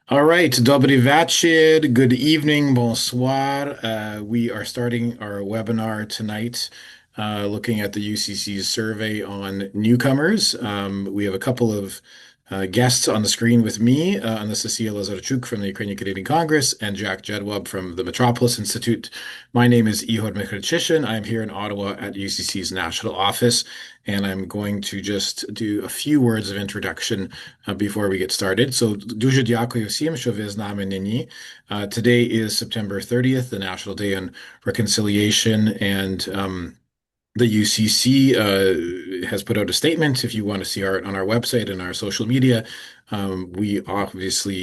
All right, dobry večer, good evening, bonsoir. We are starting our webinar tonight, looking at the UCC's survey on newcomers. We have a couple of guests on the screen with me, Anastasiia Lazarchuk from the Ukrainian Canadian Congress and Jack Jedwab from the Metropolis Institute. My name is Ihor Mikhaczyshyn. I'm here in Ottawa at UCC's national office, and I'm going to just do a few words of introduction before we get started. So, дуже дякую всім, що ви з нами нині. Today is September 30th, the National Day on Reconciliation, and the UCC has put out a statement. If you want to see our on our website and our social media, we obviously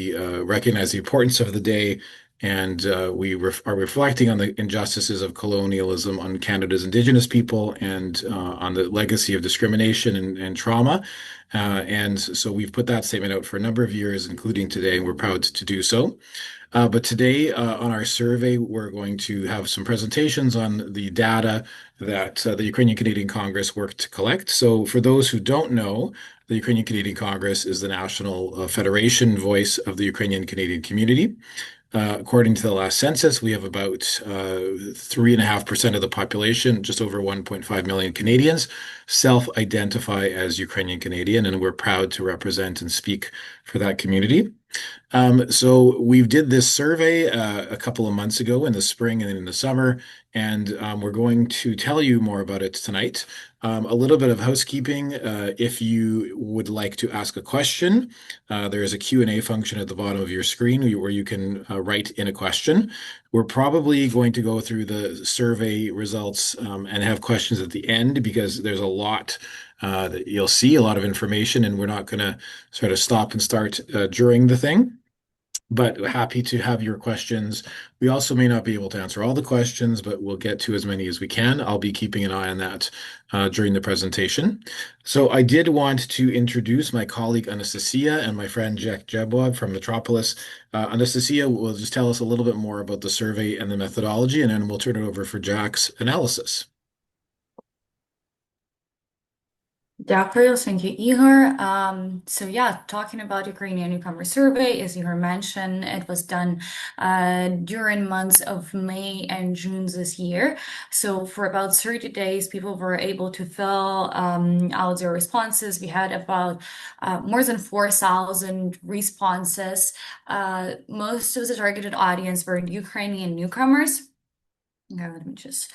recognize the importance of the day, and we are reflecting on the injustices of colonialism on Canada's Indigenous people and on the legacy of discrimination and trauma. And so we've put that statement out for a number of years, including today, and we're proud to do so. But today, on our survey, we're going to have some presentations on the data that the Ukrainian Canadian Congress worked to collect. So, for those who don't know, the Ukrainian Canadian Congress is the national federation voice of the Ukrainian Canadian community. According to the last census, we have about 3.5% of the population, just over 1.5 million Canadians, self-identify as Ukrainian Canadian, and we're proud to represent and speak for that community. So we did this survey a couple of months ago in the spring and in the summer, and we're going to tell you more about it tonight. A little bit of housekeeping. If you would like to ask a question, there is a Q&A function at the bottom of your screen where you can write in a question. We're probably going to go through the survey results and have questions at the end because there's a lot that you'll see, a lot of information, and we're not going to sort of stop and start during the thing. But happy to have your questions. We also may not be able to answer all the questions, but we'll get to as many as we can. I'll be keeping an eye on that during the presentation. So I did want to introduce my colleague Anastasiia and my friend Jack Jedwab from Metropolis. Anastasiia will just tell us a little bit more about the survey and the methodology, and then we'll turn it over for Jack's analysis. Dякую, thank you, Ihor. So yeah, talking about Ukrainian newcomer survey, as Ihor mentioned, it was done during months of May and June this year. So for about 30 days, people were able to fill out their responses. We had about more than 4,000 responses. Most of the targeted audience were Ukrainian newcomers. Okay, let me just.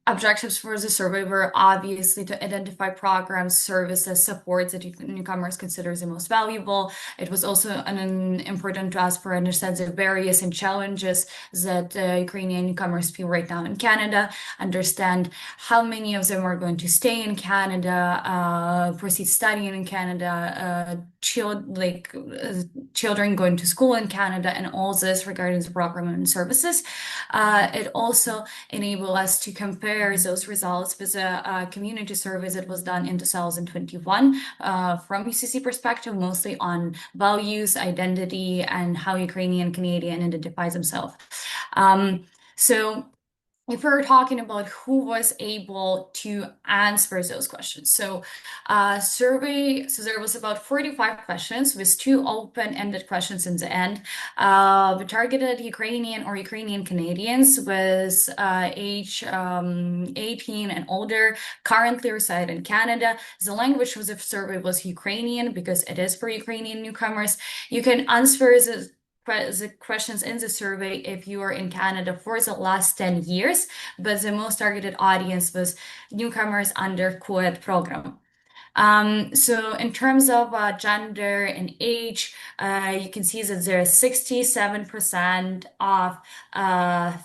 Objectives for the survey were obviously to identify programs, services, supports that newcomers consider the most valuable. It was also important to us for understand the barriers and challenges that Ukrainian newcomers feel right now in Canada, understand how many of them are going to stay in Canada, proceed studying in Canada, children going to school in Canada, and all this regarding the program and services. It also enabled us to compare those results with a community survey that was done in 2021 from UCC perspective, mostly on values, identity, and how Ukrainian Canadian identifies themselves. So if we're talking about who was able to answer those questions. So there was about 45 questions with two open-ended questions in the end. We targeted Ukrainian or Ukrainian Canadians with age 18 and older, currently reside in Canada. The language of the survey was Ukrainian because it is for Ukrainian newcomers. You can answer the questions in the survey if you are in Canada for the last 10 years, but the most targeted audience was newcomers under co-ed program. So in terms of gender and age, you can see that there is 67% of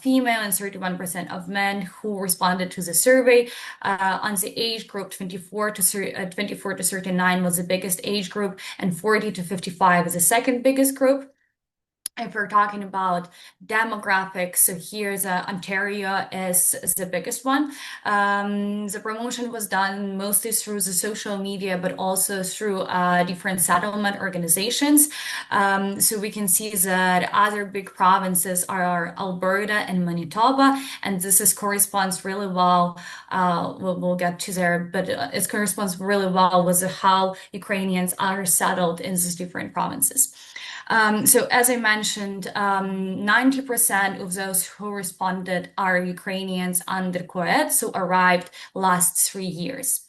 female and 31% of men who responded to the survey. On the age group, 24 to 39 was the biggest age group, and 40 to 55 is the second biggest group. If we're talking about demographics, so here's Ontario is the biggest one. The promotion was done mostly through the social media, but also through different settlement organizations. So we can see that other big provinces are Alberta and Manitoba, and this corresponds really well. We'll get to there, but it corresponds really well with how Ukrainians are settled in these different provinces. So as I mentioned, 90% of those who responded are Ukrainians under co-ed, so arrived last 3 years.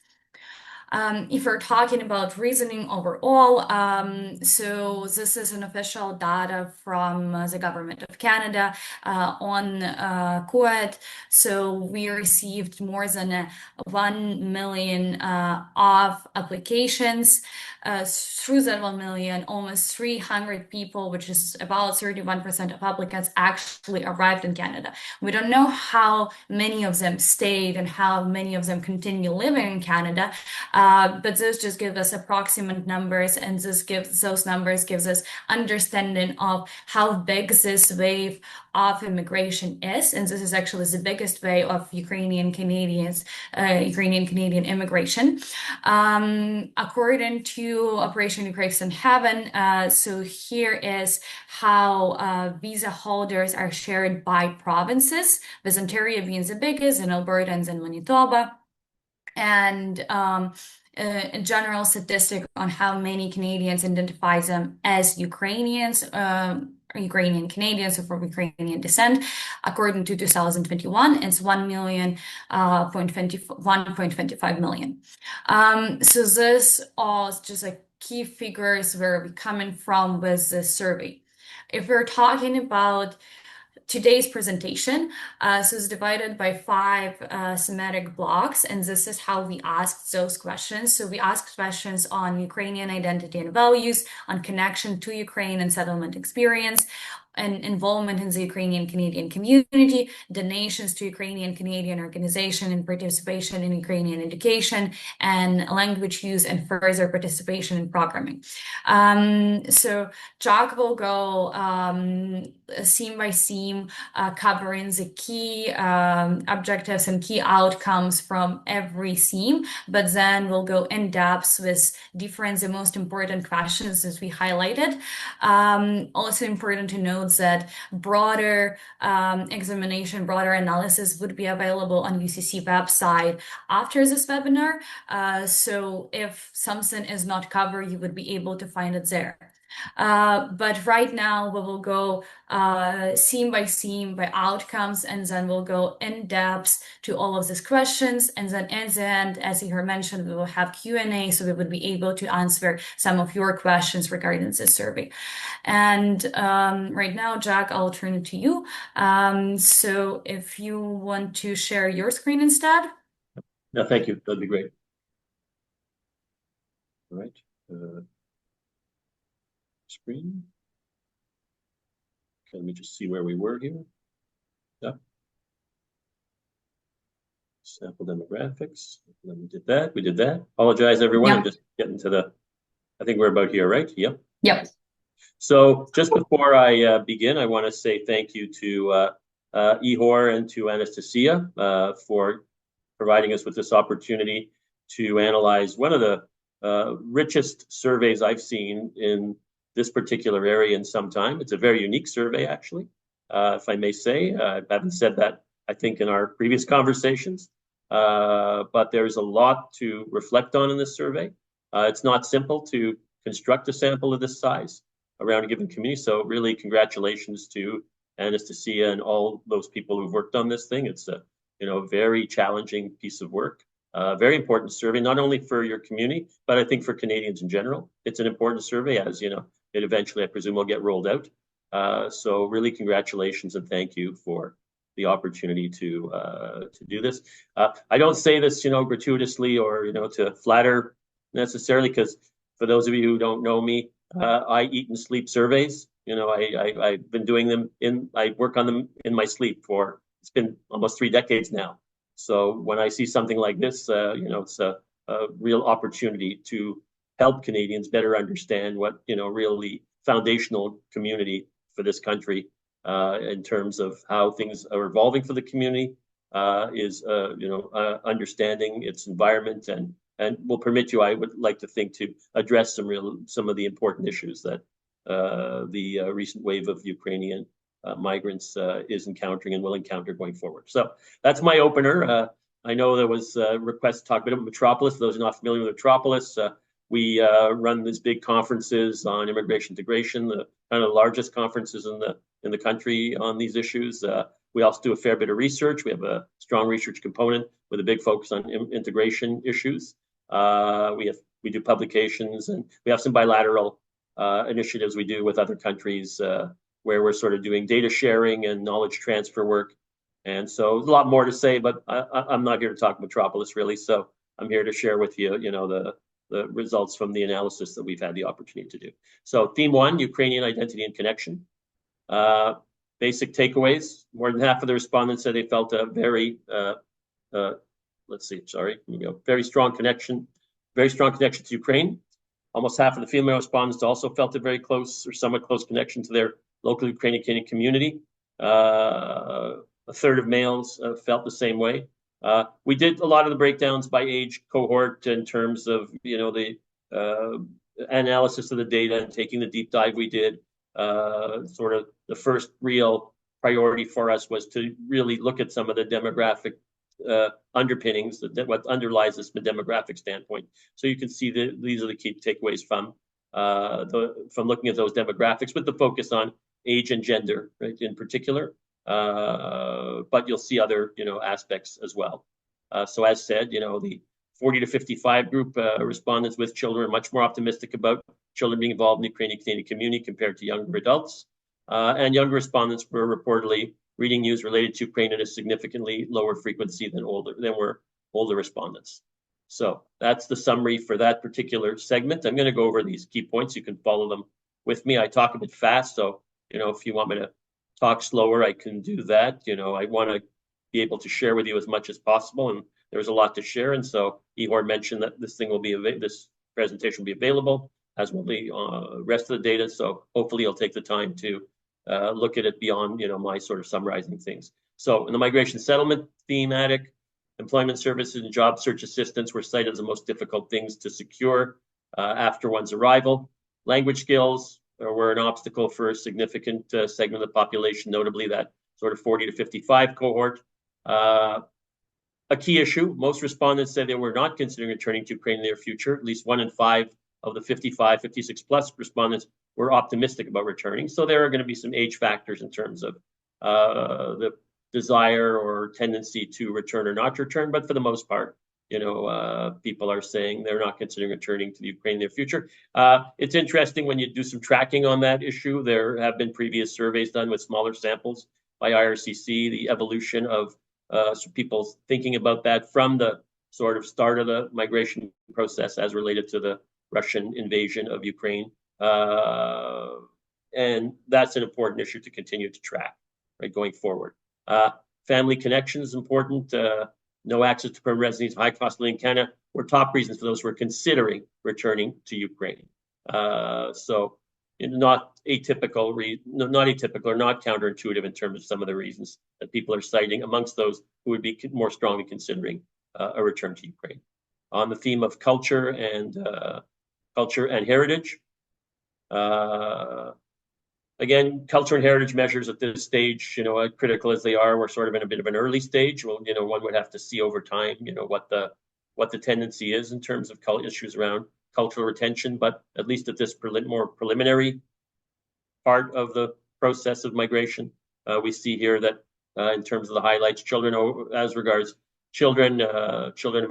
If we're talking about reasoning overall, so this is an official data from the government of Canada on co-ed. So we received more than 1 million of applications. Through that 1 million, almost 300 people, which is about 31% of applicants, actually arrived in Canada. We don't know how many of them stayed and how many of them continue living in Canada. But those just give us approximate numbers, and those numbers gives us understanding of how big this wave of immigration is. And this is actually the biggest wave of Ukrainian Canadians, Ukrainian Canadian immigration. According to Operation Grace in Heaven, so here is how visa holders are shared by provinces, with Ontario being the biggest, and Alberta and then Manitoba. And a general statistic on how many Canadians identify them as Ukrainians, Ukrainian Canadians or from Ukrainian descent. According to 2021, it's 1.25 million. So this all is just like key figures where we're coming from with this survey. If we're talking about today's presentation, so it's divided by 5 thematic blocks, and this is how we asked those questions. So we asked questions on Ukrainian identity and values, on connection to Ukraine and settlement experience, and involvement in the Ukrainian Canadian community, donations to Ukrainian Canadian organization, and participation in Ukrainian education, and language use, and further participation in programming. So Jack will go theme by theme, covering the key objectives and key outcomes from every theme, but then we'll go in depth with different, the most important questions as we highlighted. Also important to note that broader examination, broader analysis would be available on UCC website after this webinar. So if something is not covered, you would be able to find it there. But right now we will go theme by theme by outcomes, and then we'll go in depth to all of these questions. And then at the end, as Ihor mentioned, we will have Q&A, so we would be able to answer some of your questions regarding this survey. And right now, Jack, I'll turn it to you. So if you want to share your screen instead. No, thank you. That'd be great. All right. Screen. Okay, let me just see where we were here. Yeah. Sample demographics. Then we did that. We did that. Apologize, everyone. Yep. I'm just getting to the, I think we're about here, right? Yep. Yep. So just before I begin, I want to say thank you to Ihor and to Anastasiia for providing us with this opportunity to analyze one of the richest surveys I've seen in this particular area in some time. It's a very unique survey, actually, if I may say. I haven't said that, I think, in our previous conversations, but there's a lot to reflect on in this survey. It's not simple to construct a sample of this size around a given community, so really congratulations to Anastasiia and all those people who've worked on this thing. It's a very challenging piece of work. Very important survey, not only for your community, but I think for Canadians in general. It's an important survey, as you know, it eventually, I presume, will get rolled out. So really congratulations and thank you for the opportunity to do this. I don't say this, gratuitously or, to flatter necessarily, because for those of you who don't know me, I eat and sleep surveys. I've been doing them I work on them in my sleep it's been almost 3 decades now. So when I see something like this, it's a real opportunity to help Canadians better understand what, really foundational community for this country in terms of how things are evolving for the community is, understanding its environment and will permit you, I would like to think, to address some of the important issues that the recent wave of Ukrainian migrants is encountering and will encounter going forward. So that's my opener. I know there was a request to talk a bit about Metropolis. For those who are not familiar with Metropolis, We run these big conferences on immigration integration, the kind of the largest conferences in the country on these issues. We also do a fair bit of research. We have a strong research component with a big focus on integration issues. We do publications, and we have some bilateral initiatives we do with other countries where we're sort of doing data sharing and knowledge transfer work. And so there's a lot more to say, but I'm not here to talk Metropolis really. So I'm here to share with you, the results from the analysis that we've had the opportunity to do. So theme 1, Ukrainian identity and connection. Basic takeaways. More than half of the respondents said they felt a very, very strong connection to Ukraine. Almost half of the female respondents also felt a very close or somewhat close connection to their local Ukrainian community. A third of males felt the same way. We did a lot of the breakdowns by age cohort in terms of, the analysis of the data and taking the deep dive we did. Sort of the first real priority for us was to really look at some of the demographic underpinnings, what underlies this from a demographic standpoint. So you can see these are the key takeaways from looking at those demographics with the focus on age and gender, right, in particular. But you'll see other, aspects as well. So as said, the 40 to 55 group respondents with children are much more optimistic about children being involved in the Ukrainian Canadian community compared to younger adults. And younger respondents were reportedly reading news related to Ukraine at a significantly lower frequency than were older respondents. So that's the summary for that particular segment. I'm going to go over these key points. You can follow them with me. I talk a bit fast, so if you want me to talk slower, I can do that. I want to be able to share with you as much as possible, and there's a lot to share. And so Ihor mentioned that this presentation will be available, as will the rest of the data. So hopefully you'll take the time to look at it beyond, my sort of summarizing things. So in the migration settlement thematic, employment services and job search assistance were cited as the most difficult things to secure after one's arrival. Language skills were an obstacle for a significant segment of the population, notably that sort of 40 to 55 cohort. A key issue, most respondents said they were not considering returning to Ukraine in the near future. At least 1 in 5 of the 55, 56 plus respondents were optimistic about returning. So there are going to be some age factors in terms of the desire or tendency to return or not to return. But for the most part, people are saying they're not considering returning to the Ukraine in the near future. It's interesting when you do some tracking on that issue. There have been previous surveys done with smaller samples by IRCC, the evolution of people thinking about that from the sort of start of the migration process as related to the Russian invasion of Ukraine. And that's an important issue to continue to track, right, going forward. Family connection is important. No access to permanent residency, high cost of living in Canada were top reasons for those who are considering returning to Ukraine. So not atypical or not counterintuitive in terms of some of the reasons that people are citing amongst those who would be more strongly considering a return to Ukraine. On the theme of culture and heritage, again, culture and heritage measures at this stage, critical as they are, we're sort of in a bit of an early stage. Well, one would have to see over time, what the tendency is in terms of issues around cultural retention. But at least at this more preliminary part of the process of migration, we see here that in terms of the highlights, children of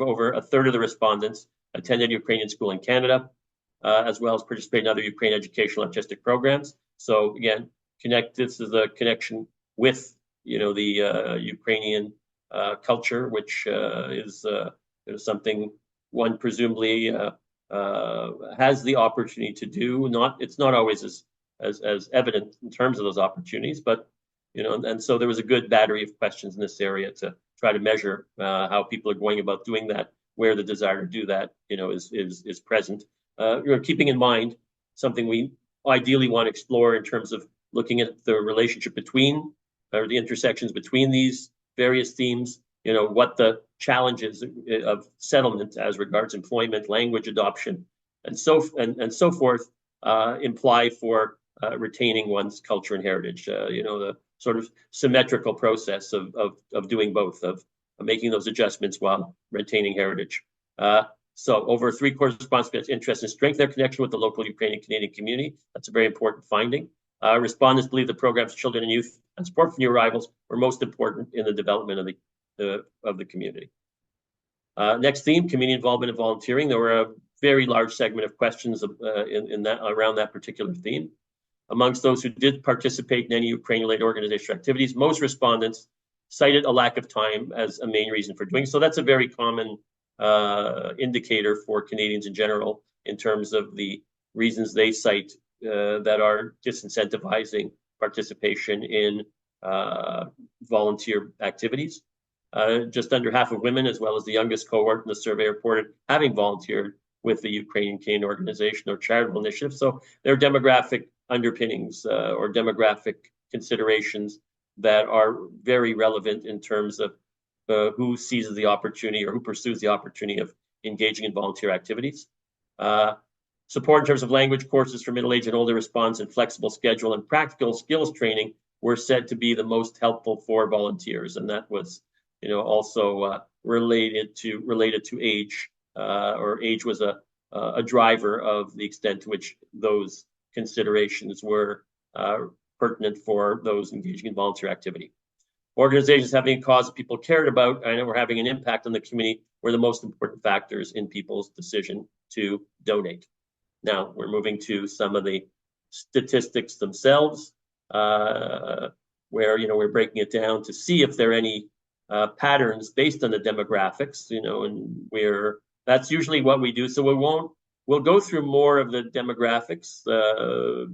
over a third of the respondents attended Ukrainian school in Canada, as well as participated in other Ukrainian educational artistic programs. So again, this is a connection with, the Ukrainian culture, which is something one presumably has the opportunity to do. It's not always as evident in terms of those opportunities, but and so there was a good battery of questions in this area to try to measure how people are going about doing that, where the desire to do that, is present. Keeping in mind something we ideally want to explore in terms of looking at the relationship between, or the intersections between these various themes, what the challenges of settlement as regards employment, language adoption, and so forth imply for retaining one's culture and heritage. The sort of symmetrical process of doing both, of making those adjustments while retaining heritage. So over 3/4 respondents interest in strengthening their connection with the local Ukrainian Canadian community. That's a very important finding. Respondents believe the program's children and youth and support for new arrivals were most important in the development of the community. Next theme, community involvement and volunteering. There were a very large segment of questions around that particular theme. Amongst those who did participate in any Ukraine-related organizational activities, most respondents cited a lack of time as a main reason for doing so. That's a very common indicator for Canadians in general in terms of the reasons they cite that are disincentivizing participation in volunteer activities. Just under half of women, as well as the youngest cohort in the survey, reported having volunteered with the Ukrainian Canadian organization or charitable initiative. So there are demographic underpinnings or demographic considerations that are very relevant in terms of who seizes the opportunity or who pursues the opportunity of engaging in volunteer activities. Support in terms of language courses for middle-aged and older respondents and flexible schedule and practical skills training were said to be the most helpful for volunteers, and that was, also related to age, or age was a driver of the extent to which those considerations were pertinent for those engaging in volunteer activity. Organizations having a cause that people cared about and were having an impact on the community were the most important factors in people's decision to donate. Now we're moving to some of the statistics themselves, where we're breaking it down to see if there are any patterns based on the demographics, and that's usually what we do. So we'll go through more of the demographics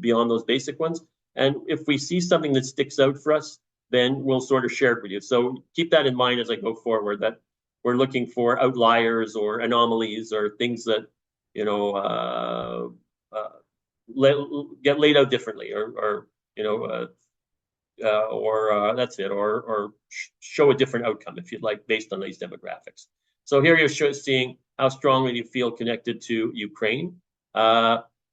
beyond those basic ones, and if we see something that sticks out for us, then we'll sort of share it with you. So keep that in mind as I go forward, that we're looking for outliers or anomalies or things that get laid out differently, or that's it, or show a different outcome, if you'd like, based on these demographics. So here you're seeing how strongly you feel connected to Ukraine.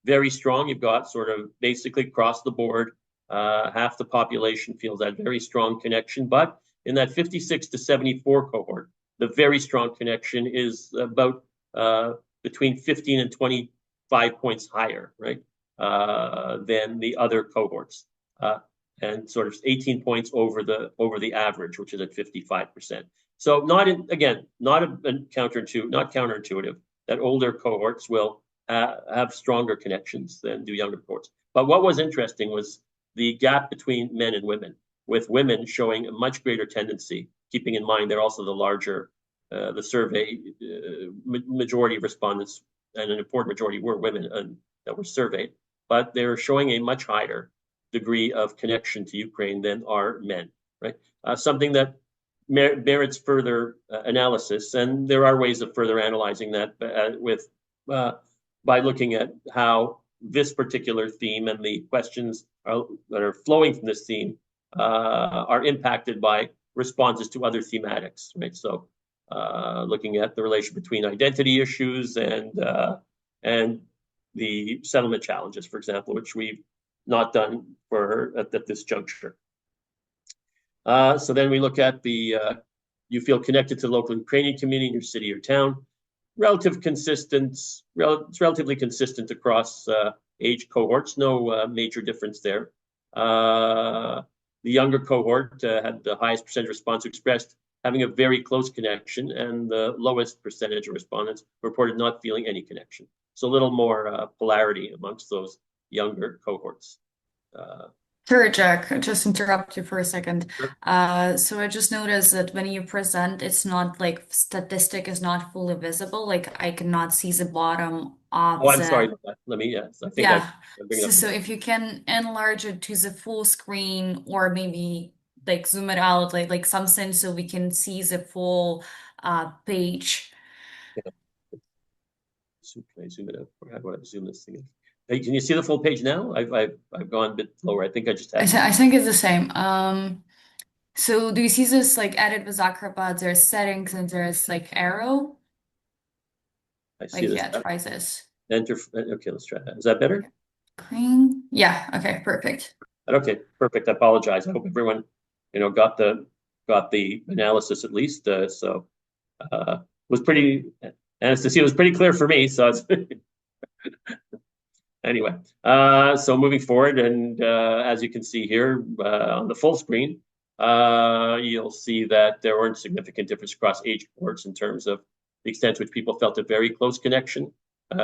Very strong. You've got sort of basically across the board, half the population feels that very strong connection. But in that 56 to 74 cohort, the very strong connection is about between 15 and 25 points higher, right, than the other cohorts, and sort of 18 points over the average, which is at 55%. So not counterintuitive that older cohorts will have stronger connections than do younger cohorts. But what was interesting was the gap between men and women, with women showing a much greater tendency, keeping in mind they're also the larger, the survey, majority of respondents, and an important majority were women that were surveyed, but they were showing a much higher degree of connection to Ukraine than are men, right? Something that merits further analysis, and there are ways of further analyzing that by looking at how this particular theme and the questions that are flowing from this theme are impacted by responses to other thematics, right? So looking at the relation between identity issues and the settlement challenges, for example, which we've not done at this juncture. So then we look at you feel connected to the local Ukrainian community in your city or town. It's relatively consistent across age cohorts, no major difference there. The younger cohort had the highest percentage of response expressed having a very close connection, and the lowest percentage of respondents reported not feeling any connection. So a little more polarity amongst those younger cohorts. Sure, Jack, just interrupt you for a second. Sure. So I just noticed that when you present, it's not like statistic is not fully visible. Like I cannot see the bottom of I'm sorry about that. I think yeah. I'm bringing So up. if you can enlarge it to the full screen or maybe like zoom it out, like something so we can see the full page. Yeah. Can I zoom it out? Or how do I zoom this thing in? Hey, can you see the full page now? I've gone a bit lower. I think I just had. I think it's the same. So do you see this like edit with Acrobat? There's settings and there's like arrow. I see this. Yeah, try this. Enter. Okay, let's try that. Is that better? Clean. Yeah. Okay. Perfect. Okay, perfect. I apologize. I hope everyone, got the analysis at least. So was pretty Anastasiia was pretty clear for me, so it's anyway. So moving forward, and as you can see here on the full screen, you'll see that there weren't significant differences across age cohorts in terms of the extent to which people felt a very close connection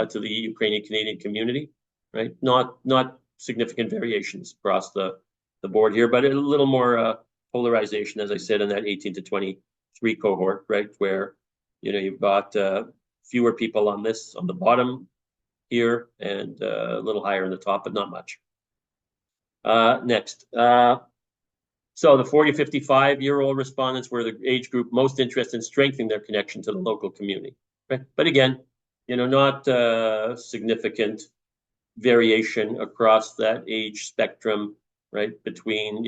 to the Ukrainian Canadian community, right? Not significant variations across the board here, but a little more polarization, as I said, in that 18 to 23 cohort, right? Where, you've got fewer people on the bottom here and a little higher in the top, but not much. Next. So the 40 to 55-year-old respondents were the age group most interested in strengthening their connection to the local community. Right? But again, not significant variation across that age spectrum, right, between,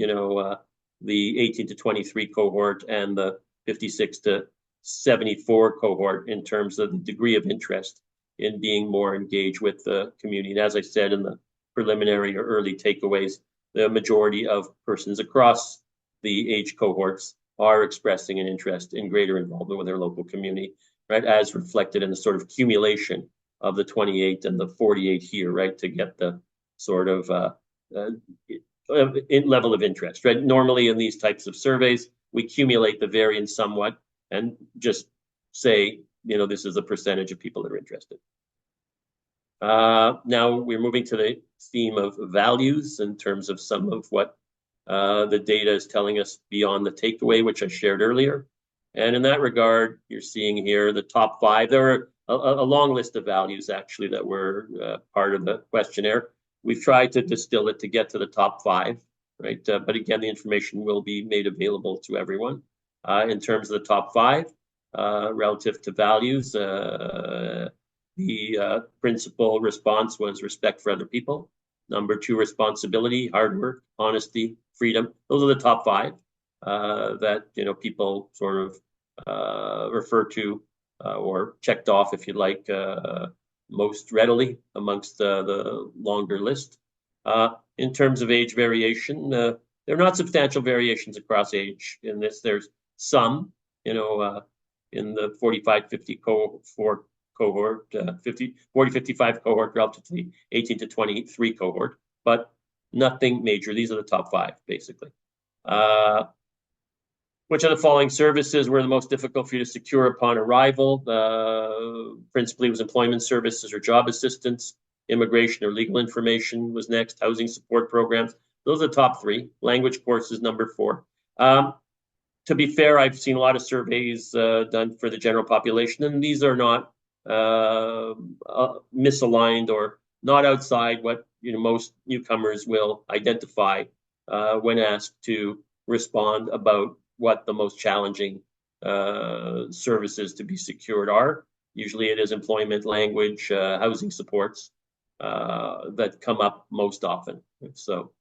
the 18 to 23 cohort and the 56 to 74 cohort in terms of the degree of interest in being more engaged with the community. And as I said in the preliminary or early takeaways, the majority of persons across the age cohorts are expressing an interest in greater involvement with their local community, right, as reflected in the sort of accumulation of the 28 and the 48 here, right, to get the sort of level of interest, right? Normally in these types of surveys, we accumulate the variance somewhat and just say, this is the percentage of people that are interested. Now we're moving to the theme of values in terms of some of what the data is telling us beyond the takeaway, which I shared earlier. And in that regard, you're seeing here the top 5. There are a long list of values, actually, that were part of the questionnaire. We've tried to distill it to get to the top 5, right? But again, the information will be made available to everyone. In terms of the top 5, relative to values, the principal response was respect for other people. Number 2, responsibility, hard work, honesty, freedom. Those are the top 5 that people sort of refer to or checked off, if you like, most readily amongst the longer list. In terms of age variation, there are not substantial variations across age in this. There's some, in the 45-50 cohort, 40-55 cohort relative to the 18 to 23 cohort, but nothing major. These are the top 5, basically. Which of the following services were the most difficult for you to secure upon arrival? Principally was employment services or job assistance. Immigration or legal information was next. Housing support programs. Those are the top 3. Language courses, number 4. To be fair, I've seen a lot of surveys done for the general population, and these are not misaligned or not outside what most newcomers will identify when asked to respond about what the most challenging services to be secured are. Usually it is employment, language, housing supports that come up most often. So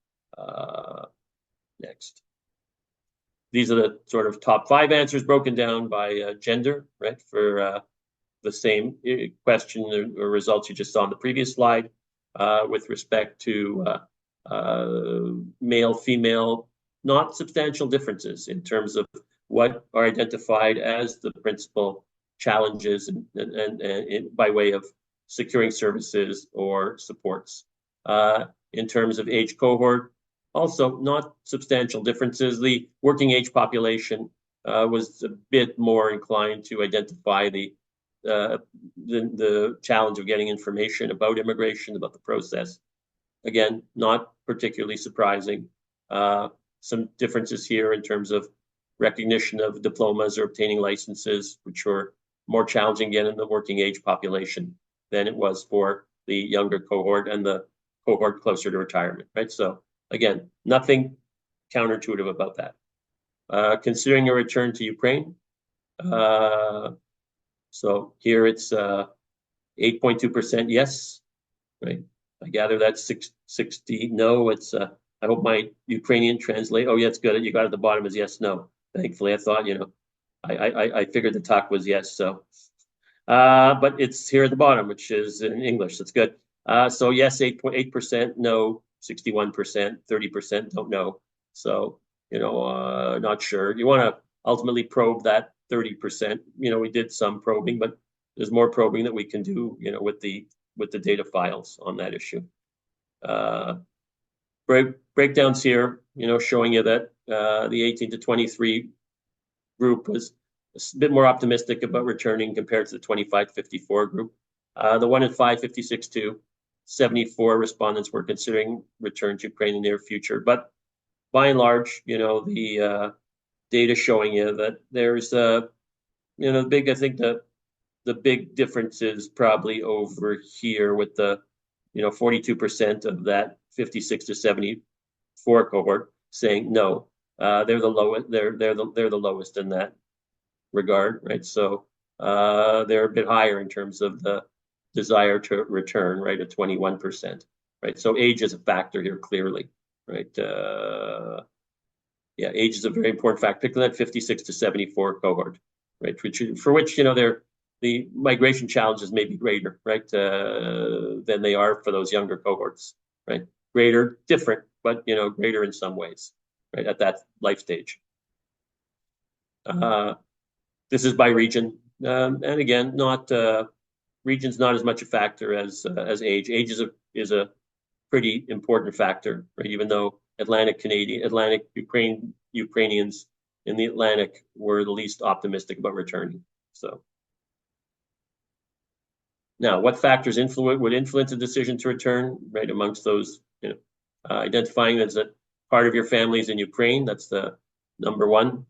next. These are the sort of top 5 answers broken down by gender, right, for the same question or results you just saw on the previous slide with respect to male, female, not substantial differences in terms of what are identified as the principal challenges and by way of securing services or supports. In terms of age cohort, also not substantial differences. The working age population was a bit more inclined to identify the challenge of getting information about immigration, about the process. Again, not particularly surprising. Some differences here in terms of recognition of diplomas or obtaining licenses, which were more challenging again in the working age population than it was for the younger cohort and the cohort closer to retirement, right? So again, nothing counterintuitive about that. Considering a return to Ukraine, so here it's 8.2% yes, right? I gather that's 60 no. It's I hope my Ukrainian translate. Oh yeah, it's good. You got at the bottom is yes, no. Thankfully, I thought I figured the talk was yes. So, but it's here at the bottom, which is in English. That's good. So yes, 8.8%, no, 61%, 30% don't know. So not sure. You want to ultimately probe that 30%. We did some probing, but there's more probing that we can do, with the data files on that issue. Breakdowns here, showing you that the 18 to 23 group was a bit more optimistic about returning compared to the 25 to 54 group. The 1 in 5, 56 to 74 respondents were considering return to Ukraine in the near future. But by and large, the data showing you that there's I think the big difference is probably over here with the 42% of that 56 to 74 cohort saying no. They're the lowest. They're the lowest in that regard, right? So they're a bit higher in terms of the desire to return, right, at 21%, right? So age is a factor here clearly, right? Age is a very important factor, particularly that 56 to 74 cohort, right? For which the migration challenges may be greater, right, than they are for those younger cohorts, right? Greater, different, but greater in some ways, right, at that life stage. This is by region, and again, region's not as much a factor as age. Age is a pretty important factor, right? Even though Ukrainians in the Atlantic were the least optimistic about returning. So now, what factors would influence a decision to return, right? Amongst those, identifying as a part of your family is in Ukraine, that's the number one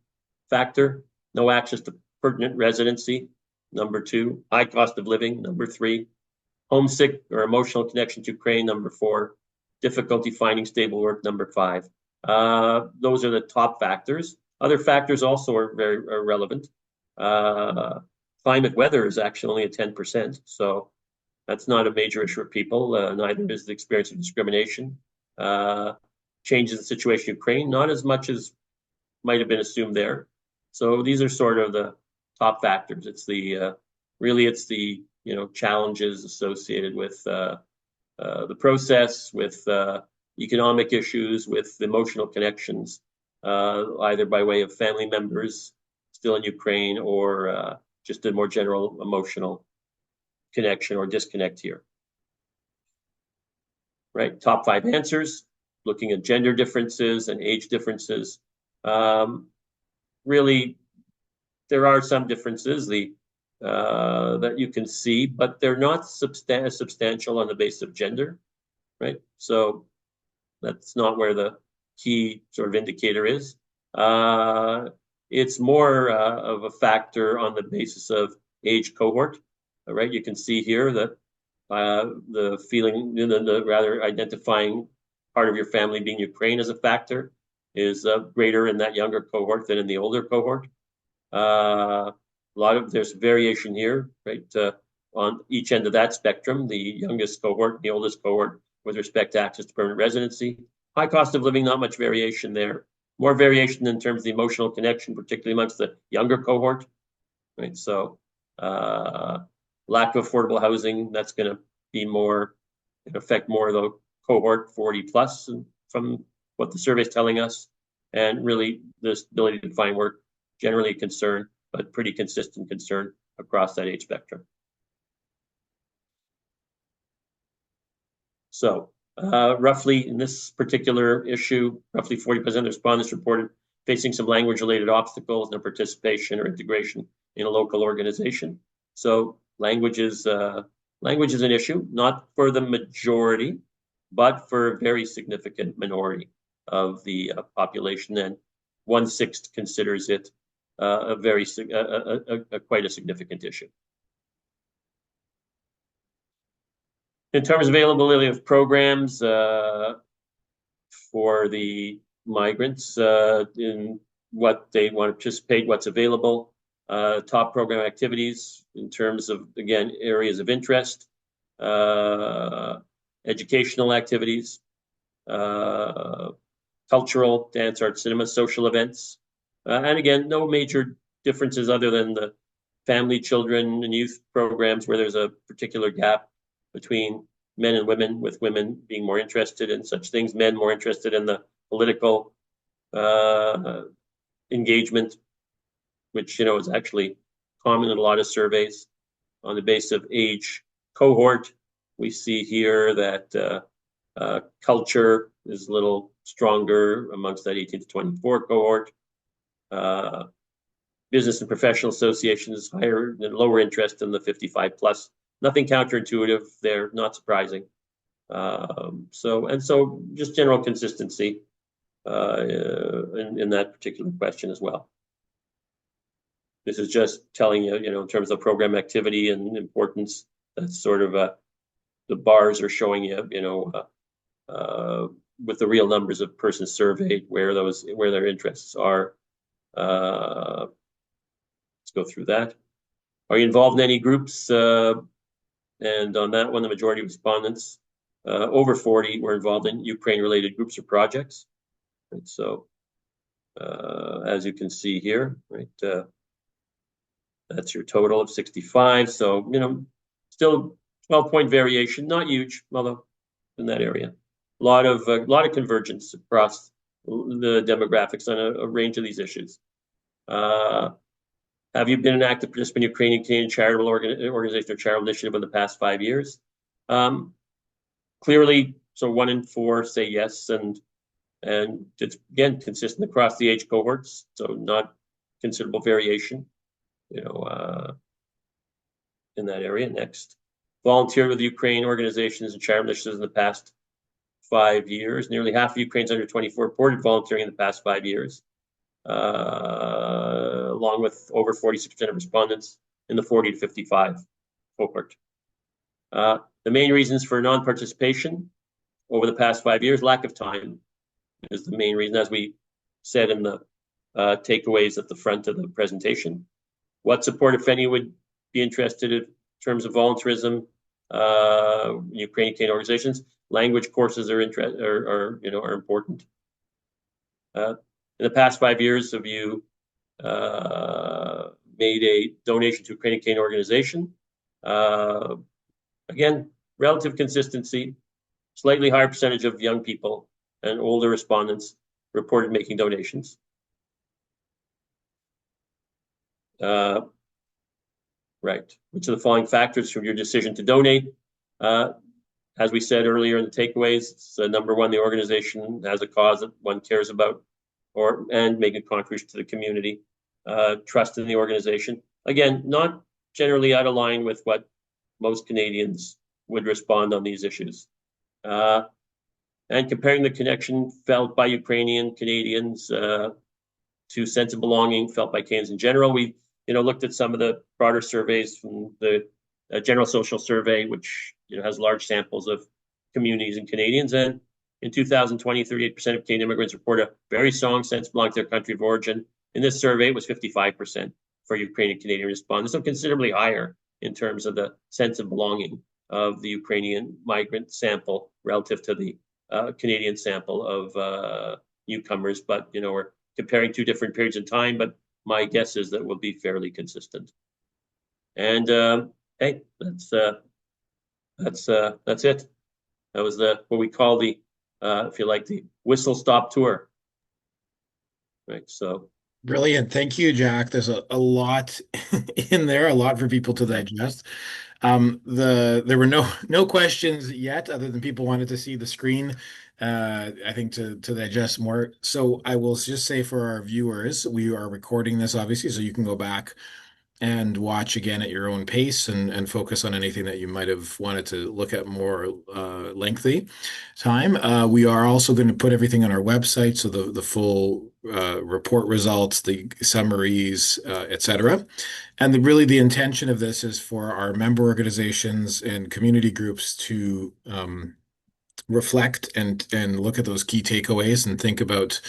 factor. No access to pertinent residency, number 2. High cost of living, number 3. Homesick or emotional connection to Ukraine, number 4. Difficulty finding stable work, number 5. Those are the top factors. Other factors also are relevant. Climate weather is actually only at 10%, so that's not a major issue for people. Neither is the experience of discrimination. Changes in the situation in Ukraine, not as much as might have been assumed there. So these are sort of the top factors. It's the challenges associated with the process, with economic issues, with emotional connections, either by way of family members still in Ukraine or just a more general emotional connection or disconnect here. Right, top 5 answers, looking at gender differences and age differences. Really, there are some differences that you can see, but they're not substantial on the basis of gender, right? So that's not where the key sort of indicator is. It's more of a factor on the basis of age cohort, right? You can see here that the feeling, the rather identifying part of your family being Ukraine as a factor is greater in that younger cohort than in the older cohort. There's variation here, right? On each end of that spectrum, the youngest cohort, the oldest cohort with respect to access to permanent residency. High cost of living, not much variation there. More variation in terms of the emotional connection, particularly amongst the younger cohort, right? So lack of affordable housing, that's going to affect more of the cohort 40 plus from what the survey is telling us. And really, this ability to find work, generally a concern, but pretty consistent concern across that age spectrum. So roughly in this particular issue, roughly 40% of respondents reported facing some language-related obstacles in their participation or integration in a local organization. So language is an issue, not for the majority, but for a very significant minority of the population, and 1/6 considers it quite a significant issue. In terms of availability of programs for the migrants in what they want to participate, what's available, top program activities in terms of, again, areas of interest, educational activities, cultural, dance, art, cinema, social events. And again, no major differences other than the family, children, and youth programs where there's a particular gap between men and women, with women being more interested in such things, men more interested in the political engagement, which is actually common in a lot of surveys. on the basis of age cohort. We see here that culture is a little stronger amongst that 18 to 24 cohort. Business and professional associations higher and lower interest in the 55 plus. Nothing counterintuitive there, not surprising. So just general consistency in that particular question as well. This is just telling you, in terms of program activity and importance, that's sort of the bars are showing you, with the real numbers of persons surveyed, where their interests are. Let's go through that. Are you involved in any groups? And on that one, the majority of respondents, over 40, were involved in Ukraine-related groups or projects. Right, so, as you can see here, right, that's your total of 65. So, still 12-point variation, not huge, although in that area. A lot of convergence across the demographics on a range of these issues. Have you been an active participant in Ukrainian Canadian charitable organization or charitable initiative in the past 5 years? Clearly, so 1 in 4 say yes, and it's again consistent across the age cohorts, so not considerable variation, in that area. Next, volunteered with Ukraine organizations and charitable initiatives in the past 5 years. Nearly half of Ukrainians under 24 reported volunteering in the past 5 years. Along with over 46% of respondents in the 40 to 55 cohort. The main reasons for non-participation over the past 5 years, lack of time is the main reason, as we said in the takeaways at the front of the presentation. What support, if any, would be interested in terms of volunteerism, Ukrainian Canadian organizations? Language courses are important. In the past 5 years, have you made a donation to a Ukrainian Canadian organization? Again, relative consistency, slightly higher percentage of young people and older respondents reported making donations. Right. Which of the following factors from your decision to donate? As we said earlier in the takeaways, it's, number one, the organization has a cause that one cares about, and make a contribution to the community. Trust in the organization. Again, not generally out of line with what most Canadians would respond on these issues. And comparing the connection felt by Ukrainian Canadians to sense of belonging felt by Canadians in general. We looked at some of the broader surveys from the General Social Survey, which has large samples of communities and Canadians. And in 2020, 38% of Canadian immigrants report a very strong sense of belonging to their country of origin. In this survey, it was 55% for Ukrainian Canadian respondents, so considerably higher in terms of the sense of belonging of the Ukrainian migrant sample relative to the Canadian sample of newcomers. But we're comparing 2 different periods in time, but my guess is that will be fairly consistent. And hey, that's it. That was what we call the, if you like, the whistle stop tour. Right. So Brilliant. Thank you, Jack. There's a lot in there, a lot for people to digest. There were no questions yet, other than people wanted to see the screen. I think to digest more. So I will just say for our viewers, we are recording this obviously, so you can go back and watch again at your own pace and focus on anything that you might have wanted to look at more lengthy time. We are also going to put everything on our website, so the full report results, the summaries, etc. And really the intention of this is for our member organizations and community groups to reflect and look at those key takeaways and think about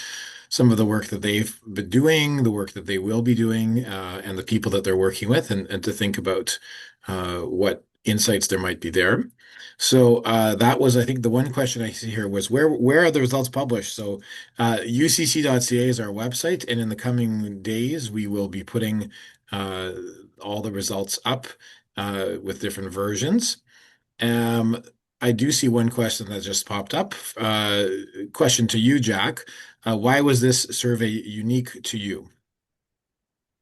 some of the work that they've been doing, the work that they will be doing, and the people that they're working with, and to think about what insights there might be there. So that was, I think, the one question I see here was where are the results published? So ucc.ca is our website, and in the coming days, we will be putting all the results up with different versions. I do see one question that just popped up. Question to you, Jack. Why was this survey unique to you?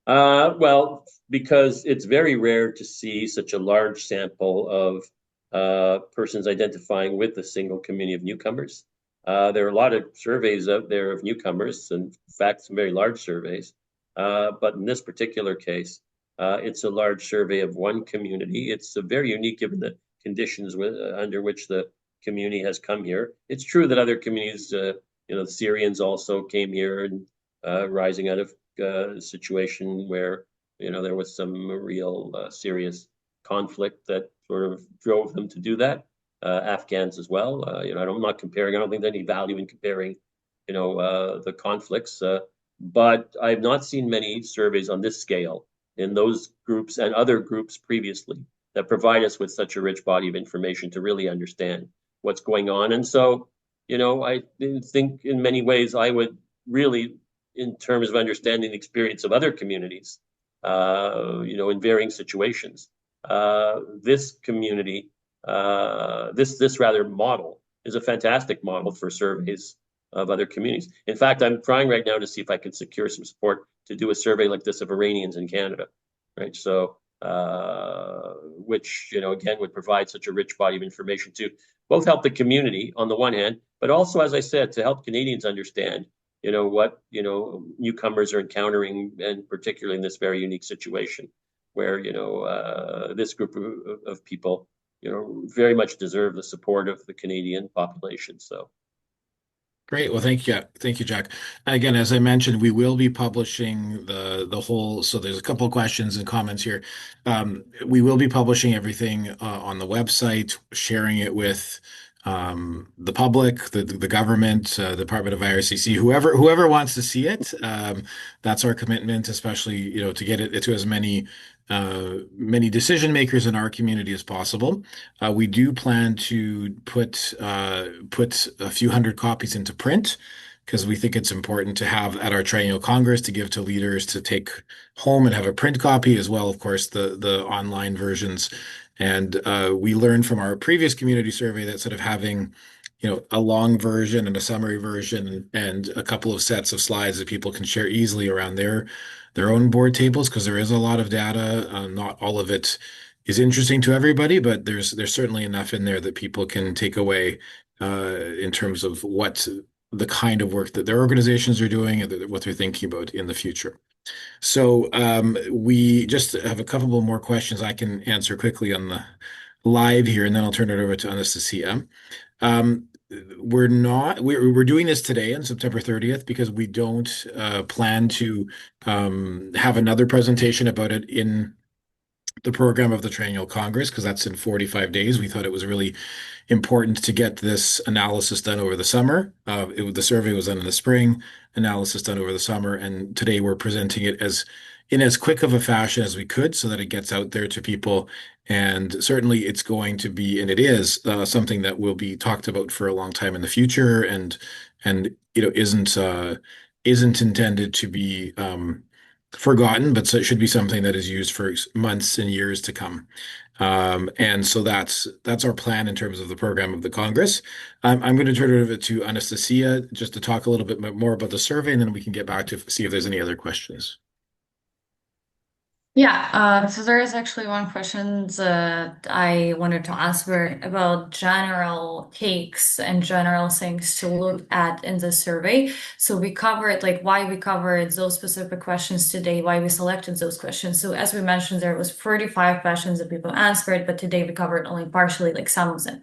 Well, because it's very rare to see such a large sample of persons identifying with the single community of newcomers. There are a lot of surveys out there of newcomers, and in fact, some very large surveys. But in this particular case, it's a large survey of one community. It's very unique given the conditions under which the community has come here. It's true that other communities, the Syrians also came here and rising out of situation where there was some real serious conflict that sort of drove them to do that. Afghans as well. I'm not comparing. I don't think there's any value in comparing, the conflicts. But I've not seen many surveys on this scale in those groups and other groups previously that provide us with such a rich body of information to really understand what's going on. And so, I think in many ways I would really, in terms of understanding the experience of other communities, in varying situations. This community, this rather model is a fantastic model for surveys of other communities. In fact, I'm trying right now to see if I can secure some support to do a survey like this of Iranians in Canada, right? So, which, again, would provide such a rich body of information to both help the community on the one hand, but also, as I said, to help Canadians understand what newcomers are encountering, and particularly in this very unique situation where this group of people very much deserve the support of the Canadian population. So Great. Well, thank you, Jack. And again, as I mentioned, we will be publishing the whole. So there's a couple of questions and comments here. We will be publishing everything on the website, sharing it with the public, the government, Department of IRCC, whoever wants to see it. That's our commitment, especially to get it to as many decision makers in our community as possible. We do plan to put a few hundred copies into print because we think it's important to have at our triennial congress to give to leaders to take home and have a print copy as well, of course, the online versions. And we learned from our previous community survey that sort of having a long version and a summary version and a couple of sets of slides that people can share easily around their own board tables, because there is a lot of data. Not all of it is interesting to everybody, but there's certainly enough in there that people can take away in terms of what the kind of work that their organizations are doing and what they're thinking about in the future. So we just have a couple more questions I can answer quickly on the live here, and then I'll turn it over to Anastasiia. Um, we're doing this today on September 30th because we don't plan to have another presentation about it in the program of the Triennial Congress, because that's in 45 days. We thought it was really important to get this analysis done over the summer. The survey was done in the spring, analysis done over the summer, and today we're presenting it in as quick of a fashion as we could so that it gets out there to people. And certainly it's going to be, and it is something that will be talked about for a long time in the future, and isn't intended to be forgotten, but so it should be something that is used for months and years to come. And so that's our plan in terms of the program of the Congress. I'm going to turn it over to Anastasiia just to talk a little bit more about the survey, and then we can get back to see if there's any other questions. Yeah, so there is actually one question that I wanted to answer about general takes and general things to look at in the survey. So we covered like why we covered those specific questions today, why we selected those questions. So as we mentioned, there was 45 questions that people answered, but today we covered only partially, like some of them.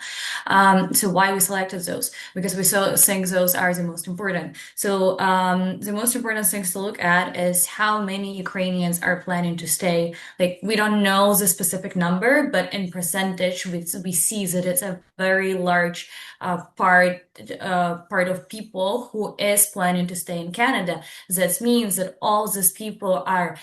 So why we selected those? Because we think those are the most important. So the most important things to look at is how many Ukrainians are planning to stay. Like we don't know the specific number, but in percentage, we see that it's a very large part of people who is planning to stay in Canada. That means that all these people are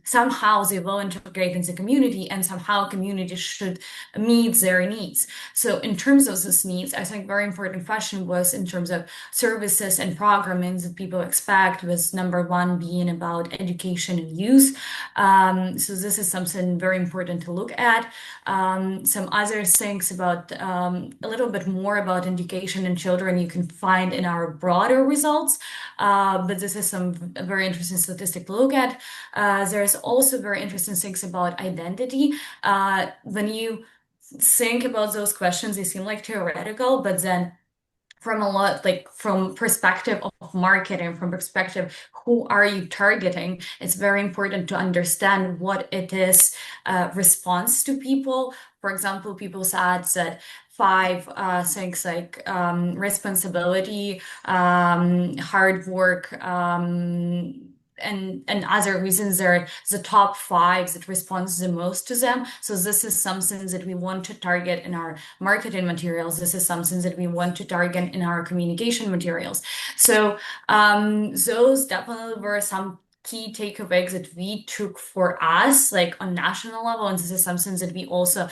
somehow they will integrate in the community, and somehow community should meet their needs. So in terms of these needs, I think very important question was in terms of services and programming that people expect, with number one being about education and youth. So this is something very important to look at. Some other things about a little bit more about education in children you can find in our broader results, but this is some very interesting statistic to look at. There's also very interesting things about identity. When you think about those questions, they seem like theoretical, but then from a lot like from perspective of marketing, from perspective who are you targeting, it's very important to understand what it is response to people. For example, people said that five things like responsibility, hard work, and other reasons are the top five that responds the most to them. So this is something that we want to target in our marketing materials. This is something that we want to target in our communication materials. So those definitely were some key takeaways that we took for us, like on national level, and this is something that we also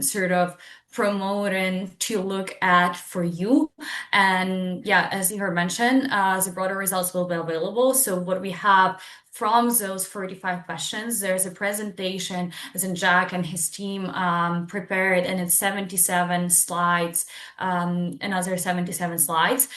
sort of promoting to look at for you. And yeah, as you mentioned, the broader results will be available. So what we have from those 45 questions, there's a presentation as in Jack and his team prepared, and it's 77 slides, another 77 slides,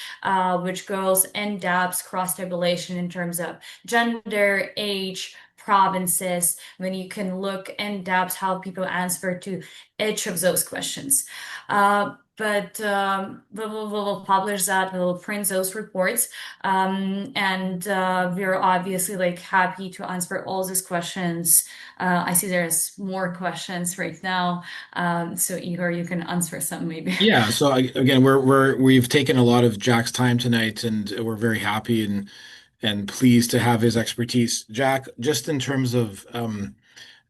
which goes in depth cross-tabulation in terms of gender, age, provinces, when you can look in depth how people answer to each of those questions. But we will publish that. We will print those reports, and we're obviously like happy to answer all these questions. I see there's more questions right now, so Igor, you can answer some maybe. Yeah, so again, we've taken a lot of Jack's time tonight, and we're very happy and pleased to have his expertise. Jack, just in terms of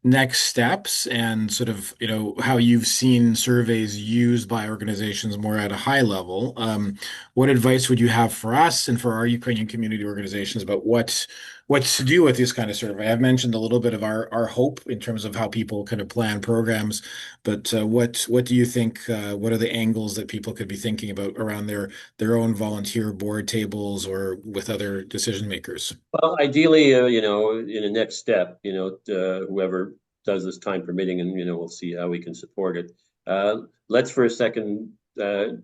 next steps and sort of, how you've seen surveys used by organizations more at a high level, what advice would you have for us and for our Ukrainian community organizations about what to do with this kind of survey? I've mentioned a little bit of our hope in terms of how people kind of plan programs, but what do you think? What are the angles that people could be thinking about around their own volunteer board tables or with other decision makers? Well, ideally, in a next step, whoever does this time permitting, and we'll see how we can support it. Let's for a second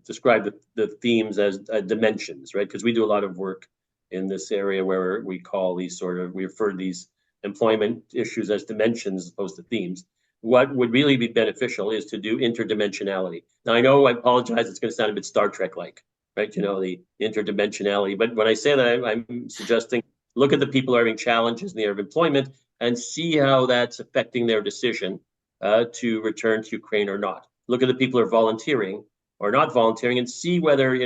describe the themes as dimensions, right? Because we do a lot of work in this area where we call these we refer to these employment issues as dimensions as opposed to themes. What would really be beneficial is to do interdimensionality. Now, I know, I apologize, it's going to sound a bit Star Trek-like, right? The interdimensionality. But when I say that, I'm suggesting look at the people who are having challenges in the area of employment and see how that's affecting their decision to return to Ukraine or not. Look at the people who are volunteering or not volunteering and see whether,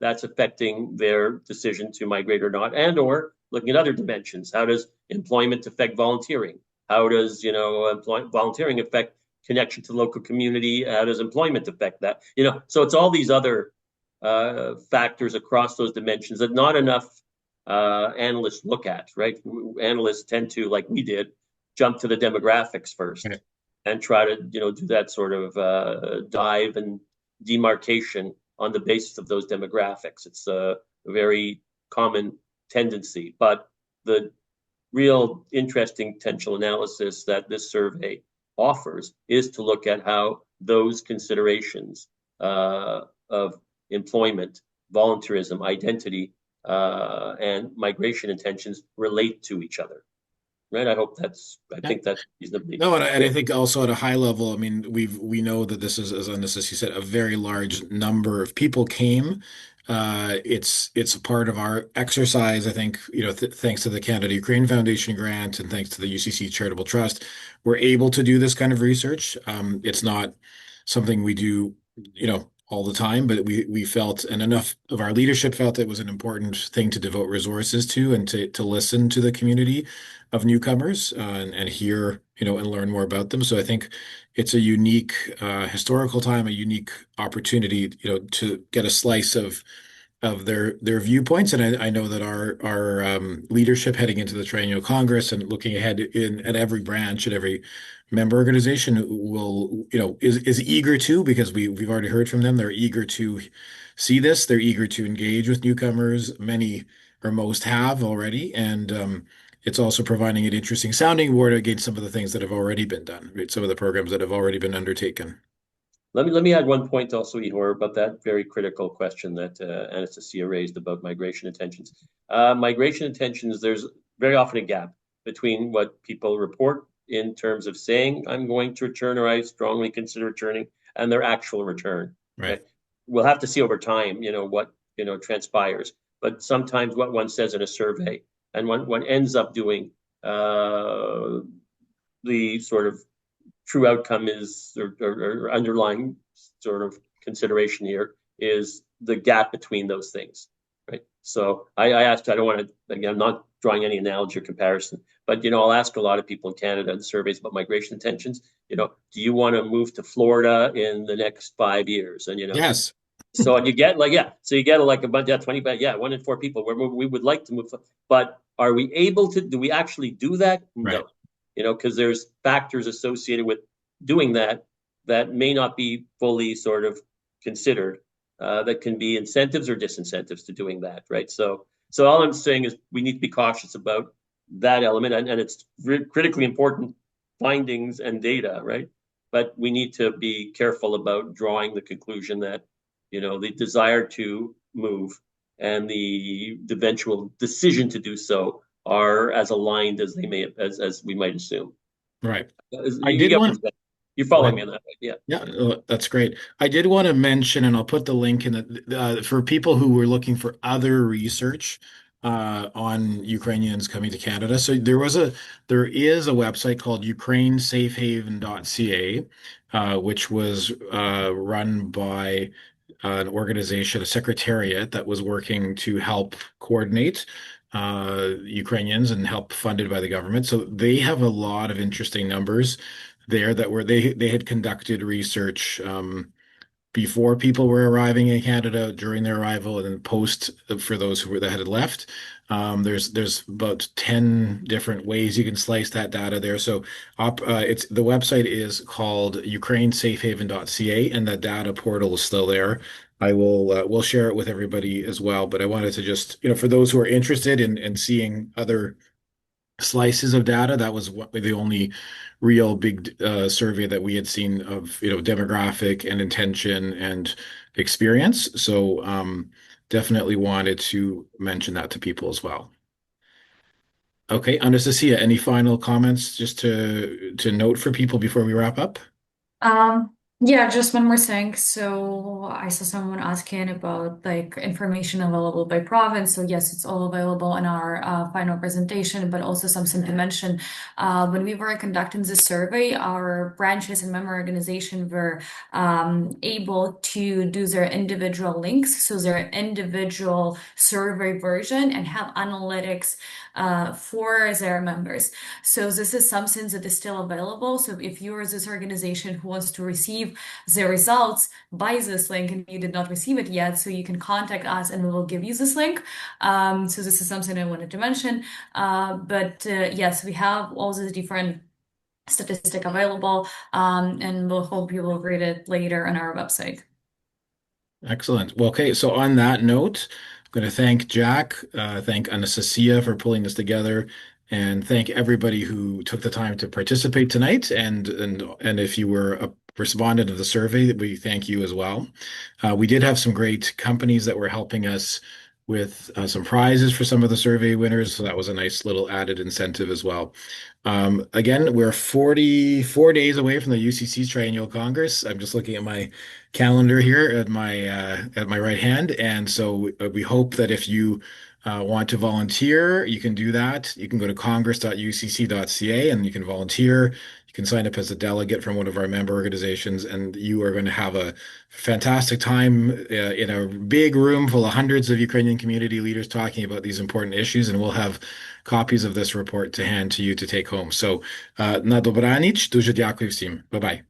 that's affecting their decision to migrate or not, and or looking at other dimensions. How does employment affect volunteering? How does, volunteering affect connection to the local community? How does employment affect that? So it's all these other factors across those dimensions that not enough analysts look at, right? Analysts tend to, like we did, jump to the demographics first and try to, do that sort of dive and demarcation on the basis of those demographics. It's a very common tendency, but the real interesting potential analysis that this survey offers is to look at how those considerations of employment, volunteerism, identity, and migration intentions relate to each other. Right? I think that's reasonably. No, and I think also at a high level, I mean, we know that this is, as Anastasiia said, a very large number of people came. It's a part of our exercise. I think, thanks to the Canada Ukraine Foundation grant and thanks to the UCC Charitable Trust, we're able to do this kind of research. It's not something we do, all the time, but we felt, and enough of our leadership felt it was an important thing to devote resources to and to listen to the community of newcomers and hear, and learn more about them. So I think it's a unique historical time, a unique opportunity, to get a slice of their viewpoints. And I know that our leadership heading into the Triennial Congress and looking ahead at every branch and every member organization will, is eager to, because we've already heard from them. They're eager to see this. They're eager to engage with newcomers. Many or most have already. And it's also providing an interesting sounding board against some of the things that have already been done, right? Some of the programs that have already been undertaken. Let me add one point also, Ihor, about that very critical question that Anastasiia raised about migration intentions. Migration intentions, there's very often a gap between what people report in terms of saying, I'm going to return or I strongly consider returning, and their actual return. Right. Okay? We'll have to see over time, what transpires. But sometimes what one says in a survey and one ends up doing the sort of true outcome is, or underlying sort of consideration here is the gap between those things, right? So I asked, I don't want to, again, I'm not drawing any analogy or comparison, but, I'll ask a lot of people in Canada in surveys about migration intentions, do you want to move to Florida in the next 5 years? And, Yes. so you get so you get like a bunch of 20, but 1 in 4 people where we would like to move, but are we able to, do we actually do that? Right. No, because there's factors associated with doing that may not be fully sort of considered, that can be incentives or disincentives to doing that, right? So all I'm saying is we need to be cautious about that element, and it's critically important findings and data, right? But we need to be careful about drawing the conclusion that the desire to move and the eventual decision to do so are as aligned as as we might assume. Right. I You did get want, you're go following ahead. me on that, right? Yeah. Yeah, that's great. I did want to mention, and I'll put the link in for people who were looking for other research on Ukrainians coming to Canada. So there is a website called ukrainesafehaven.ca, which was run by an organization, a secretariat that was working to help coordinate Ukrainians and help funded by the government. So they have a lot of interesting numbers there that were they had conducted research before people were arriving in Canada, during their arrival, and then post for those that had left. There's about 10 different ways you can slice that data there. So it's the website is called ukrainesafehaven.ca, and the data portal is still there. I will we'll share it with everybody as well. But I wanted to just, for those who are interested in seeing other slices of data. That was the only real big survey that we had seen of, demographic and intention and experience. So definitely wanted to mention that to people as well. Okay, Anastasia, any final comments just to note for people before we wrap up? Yeah, just one more thing. So I saw someone asking about like information available by province. So yes, it's all available in our final presentation, but also something to mention. When we were conducting this survey, our branches and member organization were able to do their individual links, so their individual survey version, and have analytics for their members. So this is something that is still available. So if you are this organization who wants to receive the results by this link and you did not receive it yet, so you can contact us and we will give you this link. So this is something I wanted to mention. But yes, we have all these different statistic available, and we'll hope you will read it later on our website. Excellent. Well, okay. So on that note, I'm going to thank Jack, thank Anastasia for pulling this together, and thank everybody who took the time to participate tonight. And if you were a respondent of the survey, we thank you as well. We did have some great companies that were helping us with some prizes for some of the survey winners, so that was a nice little added incentive as well. Again, we're 44 days away from the UCC's Triennial Congress. I'm just looking at my calendar here at my right hand, and so we hope that if you want to volunteer, you can do that. You can go to congress.ucc.ca and you can volunteer. You can sign up as a delegate from one of our member organizations, and you are going to have a fantastic time in a big room full of hundreds of Ukrainian community leaders talking about these important issues, and we'll have copies of this report to hand to you to take home. So, na dobranic, дуже дякую всім. Bye-bye.